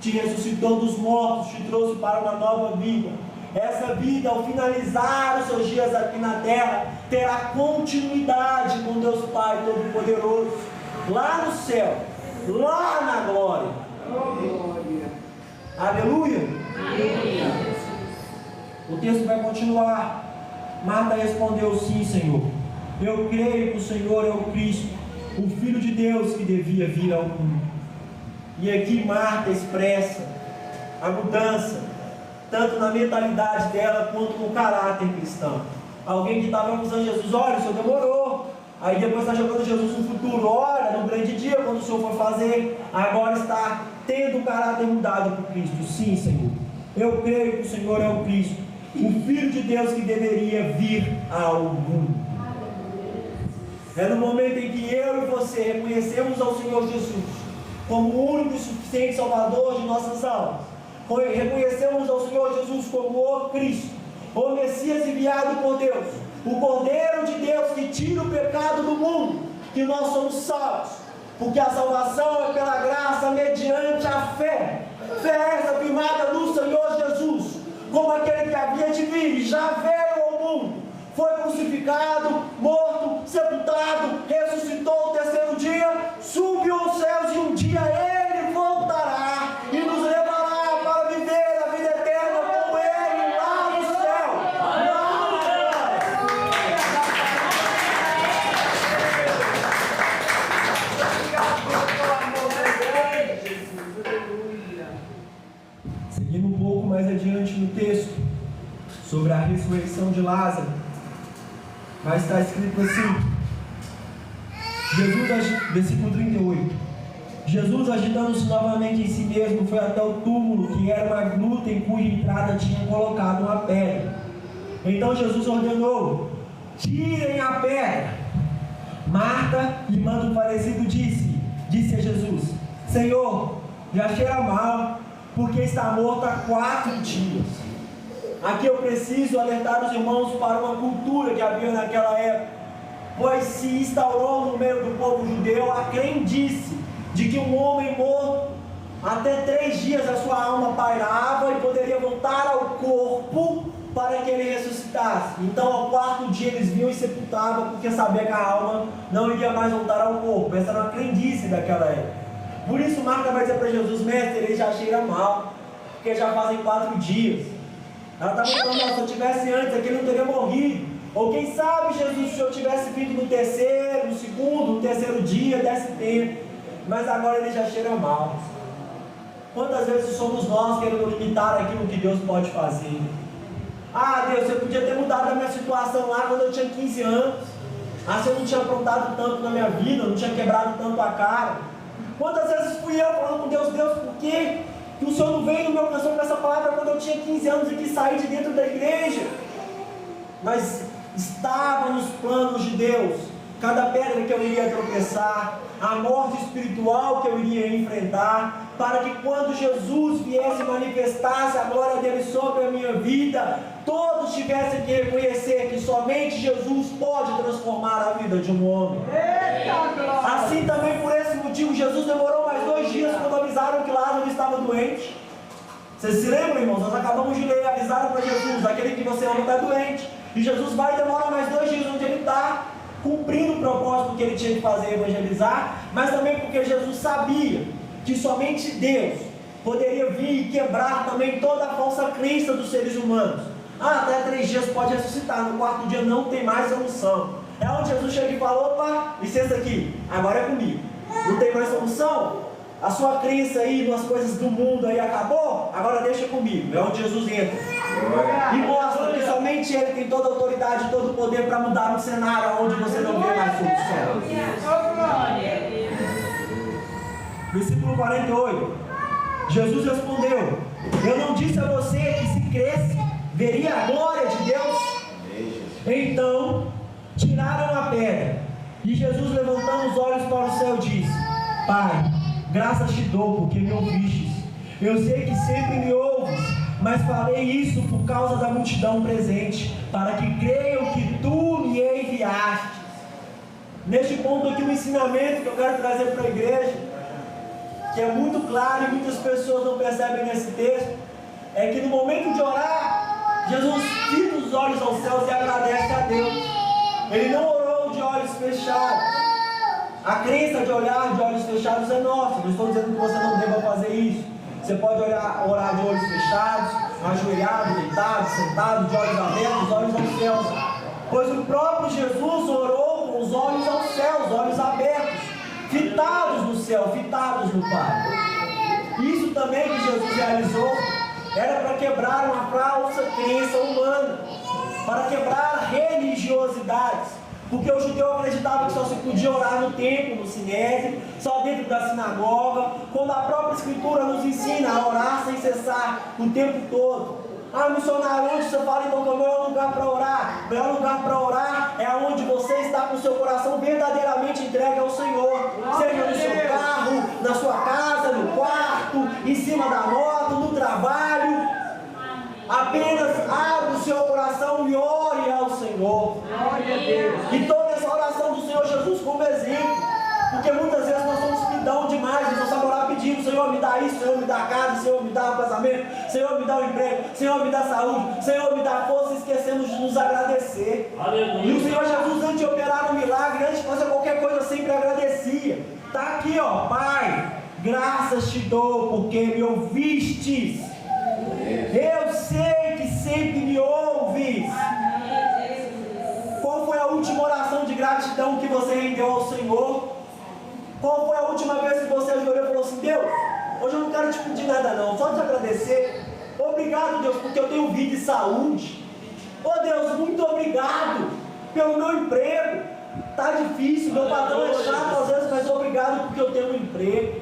te ressuscitou dos mortos, te trouxe para uma nova vida, essa vida, ao finalizar os seus dias aqui na terra, terá continuidade com Deus Pai Todo-Poderoso, lá no céu, lá na glória. Aleluia! O texto vai continuar. Marta respondeu: sim, Senhor. Eu creio que o Senhor é o Cristo, o Filho de Deus que devia vir ao mundo. E aqui Marta expressa a mudança, tanto na mentalidade dela, quanto no caráter cristão. Alguém que estava acusando Jesus: olha, o Senhor demorou. Aí depois está jogando Jesus no futuro: olha, no grande dia, quando o Senhor for fazer, agora está tendo o caráter mudado por Cristo. Sim, Senhor. Eu creio que o Senhor é o Cristo, o Filho de Deus que deveria vir ao mundo. É no momento em que eu e você reconhecemos ao Senhor Jesus como o único e suficiente Salvador de nossas almas, reconhecemos ao Senhor Jesus como o Cristo, o Messias enviado por Deus, o Cordeiro de Deus que tira o pecado do mundo, que nós somos salvos, porque a salvação é pela graça mediante a fé. Fé essa firmada no Senhor Jesus, como aquele que havia de vir e já veio ao mundo, foi crucificado, morto, sepultado, ressuscitou ao terceiro dia, subiu aos céus e um dia Ele voltará e nos levará para viver a vida eterna com Ele lá no céu. Seguindo um pouco mais adiante no texto, sobre a ressurreição de Lázaro, mas está escrito assim, versículo 38, Jesus, agitando-se novamente em si mesmo, foi até o túmulo, que era uma gruta em cuja entrada tinha colocado uma pedra. Então Jesus ordenou: tirem a pedra. Marta, irmã do falecido, disse a Jesus: Senhor, já cheira mal, porque está morto há 4 dias. Aqui eu preciso alertar os irmãos para uma cultura que havia naquela época. pois se instaurou no meio do povo judeu a crendice de que um homem morto, até 3 dias a sua alma pairava e poderia voltar ao corpo para que ele ressuscitasse. Então ao 4º dia eles vinham e sepultavam, porque sabia que a alma não iria mais voltar ao corpo. Essa era uma crendice daquela época. Por isso Marta vai dizer para Jesus: mestre, ele já cheira mal, porque já fazem 4 dias. Ela está falando: se eu tivesse antes aqui, ele não teria morrido. Ou quem sabe, Jesus, se eu tivesse vindo no 3º, no 2º, no 3º dia, desse tempo. Mas agora ele já cheira mal. Quantas vezes somos nós querendo limitar aquilo que Deus pode fazer? Ah, Deus, você podia ter mudado a minha situação lá quando eu tinha 15 anos. Ah, se eu não tinha aprontado tanto na minha vida, eu não tinha quebrado tanto a cara. Quantas vezes fui eu falando com Deus: Deus, por que o Senhor não veio no meu coração com essa palavra quando eu tinha 15 anos e quis sair de dentro da igreja? Mas estava nos planos de Deus cada pedra que eu iria tropeçar, a morte espiritual que eu iria enfrentar, para que quando Jesus viesse e manifestasse a glória dele sobre a minha vida, todos tivessem que reconhecer que somente Jesus pode transformar a vida de um homem. Assim também, por esse motivo, Jesus demorou mais 2 dias quando avisaram que Lázaro estava doente. Vocês se lembram, irmãos? Nós acabamos de ler, avisaram para Jesus: aquele que você ama está doente. E Jesus vai e demora mais 2 dias onde ele está, cumprindo o propósito que ele tinha que fazer, evangelizar, mas também porque Jesus sabia que somente Deus poderia vir e quebrar também toda a falsa crença dos seres humanos. Ah, até 3 dias pode ressuscitar, no 4º dia não tem mais solução. É onde Jesus chega e fala: opa, licença aqui, agora é comigo. Não tem mais solução? A sua crença aí nas coisas do mundo aí acabou? Agora deixa comigo. É onde Jesus entra e mostra que somente Ele tem toda a autoridade e todo o poder para mudar um cenário onde você não vê mais solução. Versículo 48. Jesus respondeu: eu não disse a você que se cresce, veria a glória de Deus? Então tiraram a pedra. E Jesus, levantando os olhos para o céu, disse: Pai, graças te dou porque me ouvistes. Eu sei que sempre me ouves, mas falei isso por causa da multidão presente, para que creiam que tu me enviaste. Neste ponto aqui, um ensinamento que eu quero trazer para a igreja, que é muito claro e muitas pessoas não percebem nesse texto, é que no momento de orar, Jesus fita os olhos aos céus e agradece a Deus. Ele não orou de olhos fechados. A crença de olhar de olhos fechados é nossa. Não estou dizendo que você não deva fazer isso. Você pode orar de olhos fechados, ajoelhado, deitado, sentado, de olhos abertos, olhos aos céus. Pois o próprio Jesus orou com os olhos aos céus, olhos abertos, fitados no céu, fitados no Pai. Isso também que Jesus realizou era para quebrar uma falsa crença humana, para quebrar religiosidades. Porque o judeu acreditava que só se podia orar no templo, no sinédrio, só dentro da sinagoga, quando a própria Escritura nos ensina a orar sem cessar o tempo todo. Ah, missionário, onde você fala então que é o melhor lugar para orar? O melhor lugar para orar é onde você está com o seu coração verdadeiramente entregue ao Senhor. Seja no seu carro, na sua casa, no quarto, em cima da moto, no trabalho. Apenas abra o seu coração e ore ao Senhor. E tome essa oração do Senhor Jesus como exemplo. Porque muitas vezes nós somos pidão demais. Nós estamos orar pedindo: Senhor, me dá isso, Senhor, me dá a casa, Senhor, me dá o casamento, Senhor, me dá o emprego, Senhor, me dá saúde, Senhor, me dá força. E esquecemos de nos agradecer. Aleluia. E o Senhor Jesus, antes de operar um milagre, antes de fazer qualquer coisa, sempre agradecia. Está aqui, ó: Pai, graças te dou porque me ouvistes. Eu sei que sempre me ouves. Qual foi a última oração de gratidão que você rendeu ao Senhor? Qual foi a última vez que você ajoelhou e falou assim: Deus, hoje eu não quero te pedir nada não, só te agradecer. Obrigado, Deus, porque eu tenho vida e saúde. Oh Deus, muito obrigado pelo meu emprego. Está difícil, meu patrão é chato às vezes, mas obrigado porque eu tenho um emprego.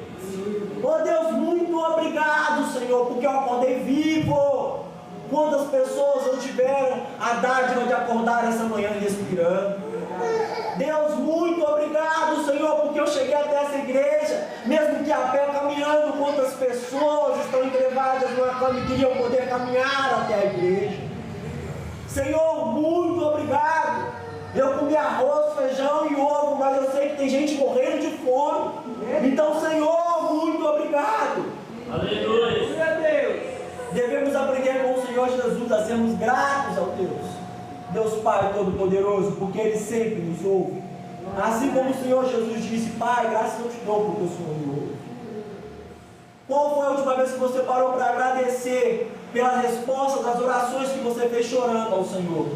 Oh Deus, muito obrigado, Senhor, porque eu acordei vivo. Quantas pessoas não tiveram a dádiva de acordar essa manhã respirando? Deus, muito obrigado, Senhor, porque eu cheguei até essa igreja, mesmo que a pé caminhando. Quantas pessoas estão entrevadas numa cama e queriam poder caminhar até a igreja? Senhor, muito obrigado. Eu comi arroz, feijão feijão e ovo, mas eu sei que tem gente morrendo de fome. Então, Senhor, muito obrigado. Aleluia. Glória a Deus. Devemos aprender com o Senhor Jesus a sermos gratos ao Deus Pai Todo-Poderoso, porque Ele sempre nos ouve. Assim como o Senhor Jesus disse: Pai, graças eu te dou porque o Senhor me ouve. Qual foi a última vez que você parou para agradecer pelas respostas das orações que você fez chorando ao Senhor?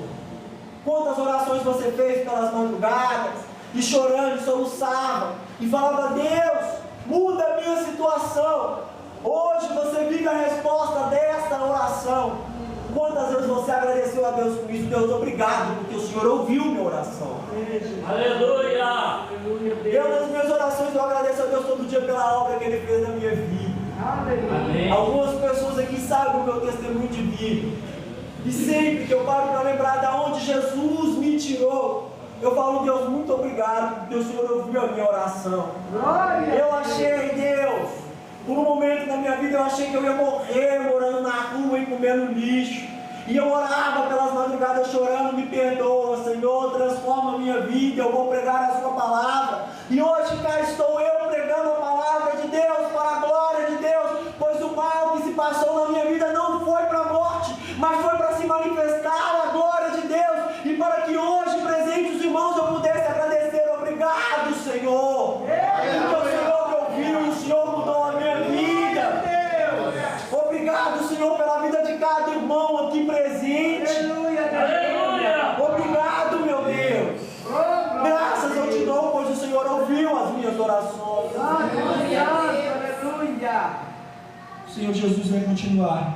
Quantas orações você fez pelas madrugadas, e chorando, e soluçava, e falava: Deus, muda a minha situação. Hoje você vive a resposta desta oração. Quantas vezes você agradeceu a Deus por isso? Deus, obrigado, porque o Senhor ouviu minha oração. Aleluia. Eu, nas minhas orações, eu agradeço a Deus todo dia pela obra que Ele fez na minha vida. Amém. Algumas pessoas aqui sabem o meu testemunho de vida. E sempre que eu paro para lembrar de onde Jesus me tirou, eu falo: Deus, muito obrigado, porque o Senhor ouviu a minha oração. Eu achei, Deus, por um momento na minha vida eu achei que eu ia morrer morando na rua e comendo lixo. E eu orava pelas madrugadas chorando: me perdoa, Senhor, transforma a minha vida, eu vou pregar a sua palavra. E hoje cá estou eu pregando a palavra de Deus para a glória de Deus, pois o mal que se passou na minha vida não foi para a morte, mas foi para se manifestar a glória de Deus, e para que hoje, presente os irmãos, eu pudesse agradecer. Obrigado, Senhor, porque o Senhor me ouviu, o Senhor mudou a minha vida. Obrigado, Senhor, pela vida de cada irmão aqui presente. Aleluia. Obrigado, meu Deus. Graças eu te dou, pois o Senhor ouviu as minhas orações. O Senhor Jesus vai continuar.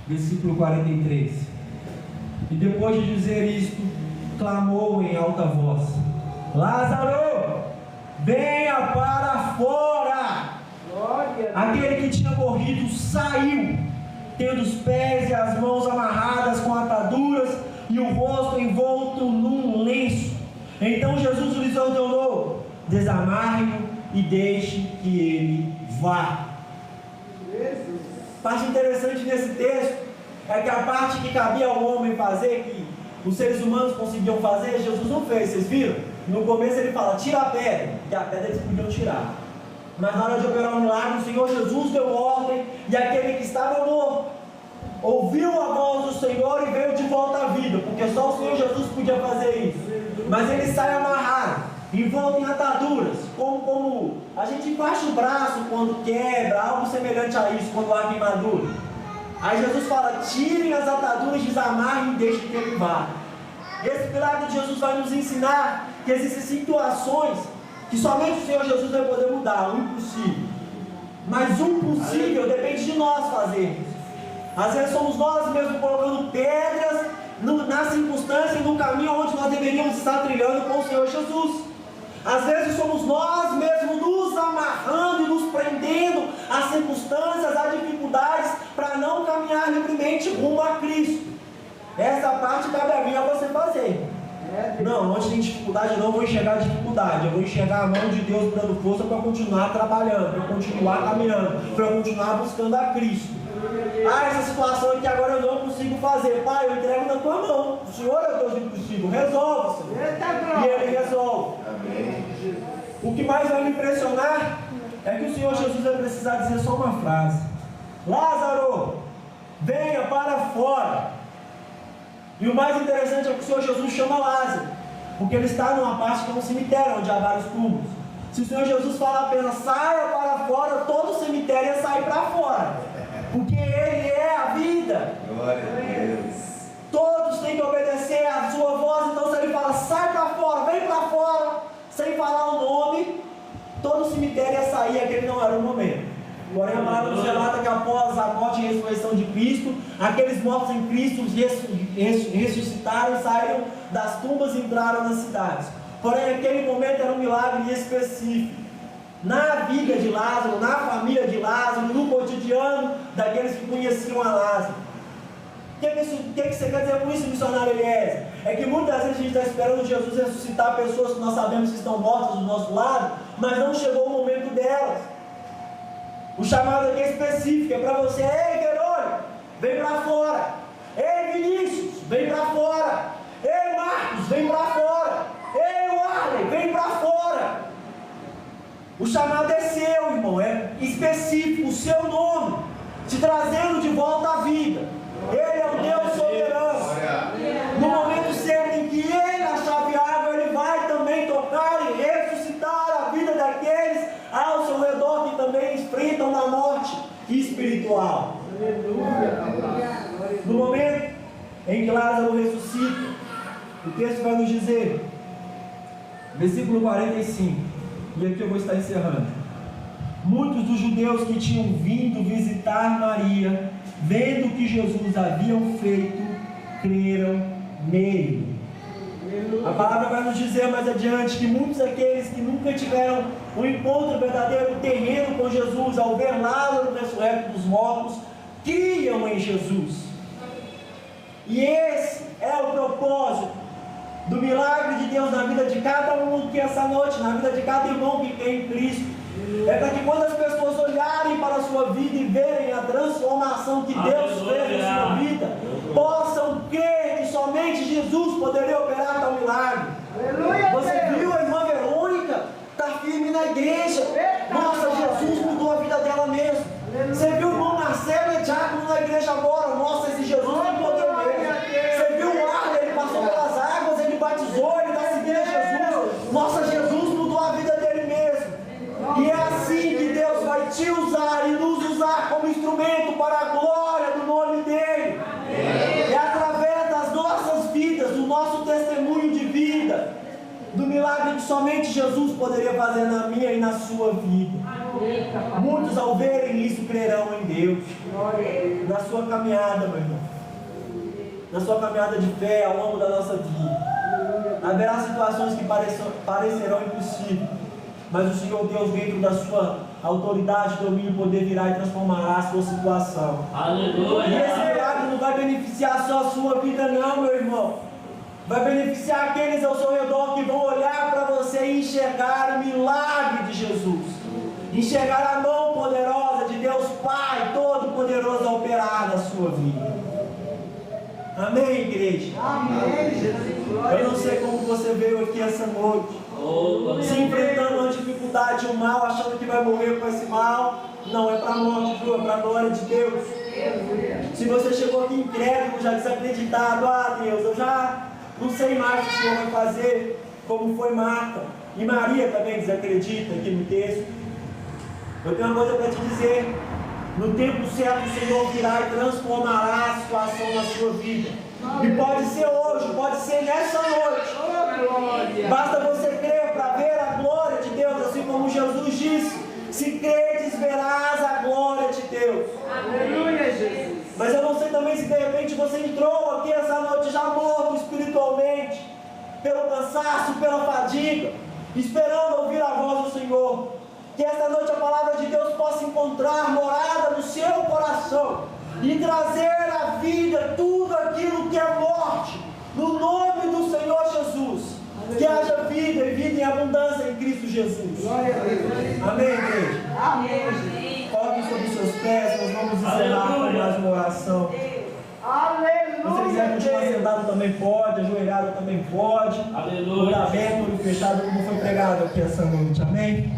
Versículo 43. E depois de dizer isto, clamou em alta voz: Lázaro, venha para fora. Aquele que tinha morrido saiu, tendo os pés e as mãos amarradas com ataduras e o rosto envolto num lenço. Então Jesus lhes ordenou: desamarre-o e deixe que ele vá. Parte interessante nesse texto é que a parte que cabia ao homem fazer, que os seres humanos conseguiam fazer, Jesus não fez. Vocês viram? No começo ele fala: tira a pedra, que a pedra eles podiam tirar. Mas na hora de operar o milagre, o Senhor Jesus deu ordem, e aquele que estava morto ouviu a voz do Senhor e veio de volta à vida, porque só o Senhor Jesus podia fazer isso. Mas ele sai amarrado, envolto em ataduras, como a gente encaixa o braço quando quebra, algo semelhante a isso, quando há queimadura. Aí Jesus fala: tirem as ataduras, desamarrem e deixem que ele vá. Esse milagre de Jesus vai nos ensinar que existem situações que somente o Senhor Jesus vai poder mudar, o impossível. Mas o possível depende de nós fazermos. Às vezes somos nós mesmos colocando pedras na circunstância e no caminho onde nós deveríamos estar trilhando com o Senhor Jesus. Às vezes somos nós mesmos nos amarrando e nos prendendo às circunstâncias, às dificuldades, para não caminhar livremente rumo a Cristo. Essa parte cabe a mim, a você fazer. Não, onde tem dificuldade, eu não vou enxergar a dificuldade, eu vou enxergar a mão de Deus dando força para continuar trabalhando, para continuar caminhando, para continuar buscando a Cristo. Essa situação aqui agora eu não consigo fazer. Pai, eu entrego na tua mão. O Senhor é o Deus do impossível. Resolve, Senhor. E Ele resolve. Amém. O que mais vai me impressionar é que o Senhor Jesus vai precisar dizer só uma frase: Lázaro, venha para fora. E o mais interessante é que o Senhor Jesus chama Lázaro, porque ele está numa parte que é um cemitério, onde há vários túmulos. Se o Senhor Jesus fala apenas saia para fora, todo o cemitério ia sair para fora, porque Ele é a vida. Glória a Deus. Todos têm que obedecer a sua voz. Então se Ele fala sai para fora, vem para fora, sem falar o nome, todo o cemitério ia sair. Aquele não era o momento. Porém a palavra nos relata que após a morte e ressurreição de Cristo, aqueles mortos em Cristo ressuscitaram e saíram das tumbas e entraram nas cidades. Porém aquele momento era um milagre específico na vida de Lázaro, na família de Lázaro, no cotidiano daqueles que conheciam a Lázaro. O que você quer dizer com isso, missionário Eliezer? É que muitas vezes a gente está esperando Jesus ressuscitar pessoas que nós sabemos que estão mortas do nosso lado, mas não chegou o momento delas. O chamado aqui é específico, é para você: ei, Verônica, vem para fora. Ei, Vinícius, vem para fora. Ei, Marcos, vem para fora. Ei, chamado é seu, irmão, é específico, o seu nome, te trazendo de volta à vida. Ele é o Deus soberano. No momento certo em que Ele achar viável, Ele vai também tocar e ressuscitar a vida daqueles ao seu redor que também enfrentam a morte espiritual. No momento em que Lázaro ressuscita, o texto vai nos dizer, versículo 45, e aqui eu vou estar encerrando. Muitos dos judeus que tinham vindo visitar Maria, vendo o que Jesus havia feito, creram nele. A palavra vai nos dizer mais adiante que muitos daqueles que nunca tiveram um encontro verdadeiro terreno com Jesus, ao ver Lázaro ressurreto dos mortos, criam em Jesus. E esse é o propósito do milagre de Deus na vida de cada um que essa noite, na vida de cada irmão que crê em Cristo. É para que quando as pessoas olharem para a sua vida e verem a transformação que Deus fez na sua vida, possam crer que somente Jesus poderia operar tal milagre. Você viu a irmã Verônica? Está firme na igreja. Nossa, Jesus mudou a vida dela mesmo. Você viu o irmão Marcelo e diácono na igreja agora? Nossa, esse Jesus tem poder mesmo. Você viu o Arda, ele passou pelas águas, ele batizou, ele está seguindo Jesus. Nossa, Jesus mudou a vida dele mesmo. E é assim que Deus vai te usar e nos usar como instrumento para a glória do nome dele. É através das nossas vidas, do nosso testemunho de vida, do milagre que somente Jesus poderia fazer na minha e na sua vida. Muitos, ao verem isso, crerão em Deus. Na sua caminhada, meu irmão, na sua caminhada de fé ao longo da nossa vida, haverá situações que parecerão impossíveis, mas o Senhor Deus, dentro da sua autoridade, domínio e poder, virá e transformará a sua situação. Aleluia. E esse milagre não vai beneficiar só a sua vida não, meu irmão. Vai beneficiar aqueles ao seu redor que vão olhar para você e enxergar o milagre de Jesus. Enxergar a mão poderosa de Deus Pai Todo-Poderoso a operar na sua vida. Amém, igreja? Amém, Jesus. Eu não sei como você veio aqui essa noite, se enfrentando uma dificuldade, um mal, achando que vai morrer com esse mal. Não, é para a morte, viu? É para a glória de Deus. Se você chegou aqui incrédulo, já desacreditado, Deus, eu já não sei mais o que o Senhor vai fazer, como foi Marta. E Maria também desacredita aqui no texto. Eu tenho uma coisa para te dizer. No tempo certo o Senhor virá e transformará a situação na sua vida. E pode ser hoje, pode ser nessa noite. Basta você crer para ver a glória de Deus, assim como Jesus disse: se credes, verás a glória de Deus. Aleluia, Jesus. Mas eu não sei também se de repente você entrou aqui essa noite já morto espiritualmente, pelo cansaço, pela fadiga, esperando ouvir a voz do Senhor. Que esta noite a palavra de Deus possa encontrar morada no seu coração e trazer à vida tudo aquilo que é morte, no nome do Senhor Jesus. Que haja vida e vida em abundância em Cristo Jesus. Glória a Deus. Amém, igreja? Amém. Coloque sobre os seus pés, nós vamos encerrar com mais uma oração. Aleluia. Se você quiser continuar sentado também pode, ajoelhado também pode. Aleluia. Olho aberto, olho fechado, como foi pregado aqui essa noite. Amém?